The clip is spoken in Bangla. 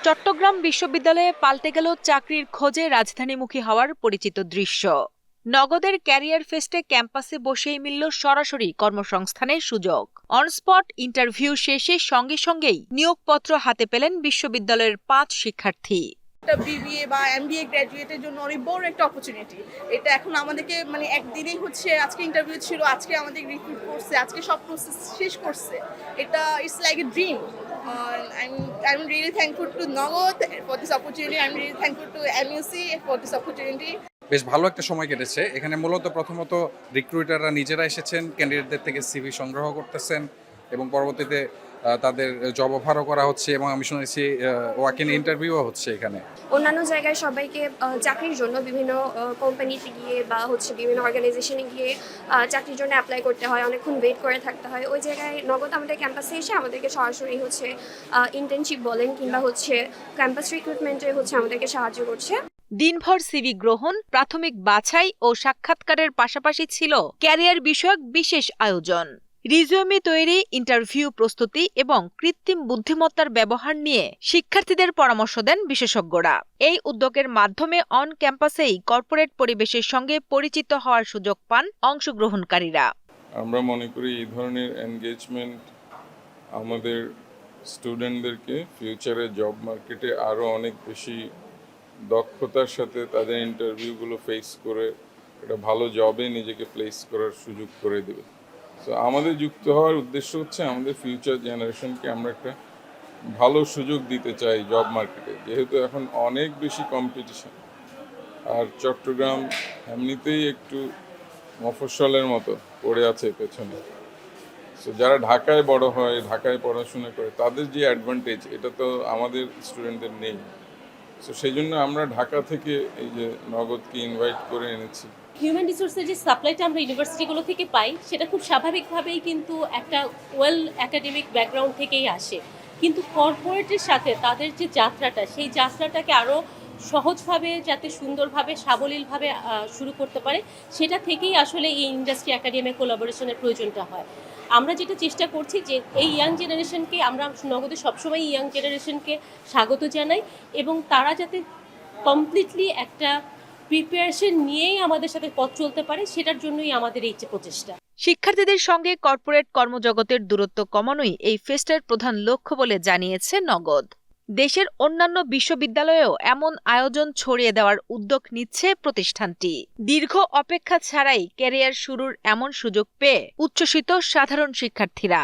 চট্টগ্রাম বিশ্ববিদ্যালয়ে পাল্টে গেল চাকরির খোঁজে রাজধানীমুখী হওয়ার পরিচিত দৃশ্য। নগদের ক্যারিয়ার ফেস্টে ক্যাম্পাসে বসেই মিলল সরাসরি কর্মসংস্থানের সুযোগ। অনস্পট ইন্টারভিউ শেষে সঙ্গে সঙ্গেই নিয়োগপত্র হাতে পেলেন বিশ্ববিদ্যালয়ের ৫ শিক্ষার্থী। একটা বিবিএ বা এমবিএ গ্র্যাজুয়েটের জন্য অনেক বড় একটা অপরচুনিটি। এটা এখন আমাদেরকে একদিনেই আজকে ইন্টারভিউ ছিল, আজকে আমাদের রিক্রুট করছে, আজকে সব প্রসেস শেষ করছে। এটা it's like a dream. I'm really thankful to Nagod for this opportunity. I'm really thankful to MUC for this opportunity. বেশ ভালো একটা সময় কেটেছে এখানে। মূলত প্রথমত রিক্রুটাররা নিজেরা এসেছেন, ক্যান্ডিডেটদের থেকে সিভি সংগ্রহ করতেছেন এবং পরবর্তীতে তাদের জব অফারও করা হচ্ছে এবং আমি শুনেছি ওয়াক ইন ইন্টারভিউও হচ্ছে এখানে। অন্যান্য জায়গায় সবাইকে চাকরির জন্য বিভিন্ন কোম্পানিতে গিয়ে বা বিভিন্ন অর্গানাইজেশনে গিয়ে চাকরির জন্য অ্যাপ্লাই করতে হয়, অনেকক্ষণ ওয়েট করে থাকতে হয়। ওই জায়গায় নগদ আমাদের ক্যাম্পাসে এসে আমাদেরকে সরাসরি ইন্টার্নশিপ বলেন কিংবা ক্যাম্পাস রিক্রুটমেন্টে আমাদেরকে সাহায্য করছে। দিনভর সিভি গ্রহণ, প্রাথমিক বাছাই ও সাক্ষাৎকারের পাশাপাশি ছিল ক্যারিয়ার বিষয়ক বিশেষ আয়োজন। রিজিউমে তৈরি, ইন্টারভিউ প্রস্তুতি এবং কৃত্রিম বুদ্ধিমত্তার ব্যবহার নিয়ে শিক্ষার্থীদের পরামর্শ দেন বিশেষজ্ঞরা। এই উদ্যোগের মাধ্যমে অন ক্যাম্পাসেই কর্পোরেট পরিবেশের সঙ্গে পরিচিত হওয়ার সুযোগ পান অংশগ্রহণকারীরা। আমরা মনে করি এই ধরনের এনগেজমেন্ট আমাদের স্টুডেন্টদেরকে ফিউচারে জব মার্কেটে আরও অনেক বেশি দক্ষতার সাথে তাদের ইন্টারভিউগুলো ফেস করে একটা ভালো জবে নিজেকে প্লেস করার সুযোগ করে দেবে। সো আমাদের যুক্ত হওয়ার উদ্দেশ্য হচ্ছে আমাদের ফিউচার জেনারেশনকে আমরা একটা ভালো সুযোগ দিতে চাই জব মার্কেটে, যেহেতু এখন অনেক বেশি কম্পিটিশন। আর চট্টগ্রাম এমনিতেই একটু মফস্বলের মতো পড়ে আছে পেছনে। সো যারা ঢাকায় বড় হয়, ঢাকায় পড়াশোনা করে, তাদের যে অ্যাডভান্টেজ এটা তো আমাদের স্টুডেন্টদের নেই। সো সেই জন্য আমরা ঢাকা থেকে এই যে নগদকে ইনভাইট করে এনেছি। হিউম্যান রিসোর্সের যে সাপ্লাইটা আমরা ইউনিভার্সিটিগুলো থেকে পাই সেটা খুব স্বাভাবিকভাবেই কিন্তু একটা ওয়েল একাডেমিক ব্যাকগ্রাউন্ড থেকেই আসে, কিন্তু কর্পোরেটের সাথে তাদের যে যাত্রাটা, সেই যাত্রাটাকে আরও সহজভাবে যাতে সুন্দরভাবে সাবলীলভাবে শুরু করতে পারে, সেটা থেকেই আসলে এই ইন্ডাস্ট্রি একাডেমিক কোলাবোরেশনের প্রয়োজনটা হয়। আমরা যেটা চেষ্টা করছি যে এই ইয়াং জেনারেশনকে, আমরা নগদে সবসময় ইয়াং জেনারেশনকে স্বাগত জানাই এবং তারা যাতে কমপ্লিটলি একটা প্রিপারেশন নিয়েই আমাদের সাথে পথ চলতে পারে, সেটার জন্যই আমাদের এই যে প্রচেষ্টা। শিক্ষার্থীদের সঙ্গে কর্পোরেট কর্মজগতের দূরত্ব কমানোই এই ফেস্টের প্রধান লক্ষ্য বলে জানিয়েছে নগদ। দেশের অন্যান্য বিশ্ববিদ্যালয়েও এমন আয়োজন ছড়িয়ে দেওয়ার উদ্যোগ নিচ্ছে প্রতিষ্ঠানটি। দীর্ঘ অপেক্ষা ছাড়াই ক্যারিয়ার শুরুর এমন সুযোগ পেয়ে উচ্ছ্বসিত সাধারণ শিক্ষার্থীরা।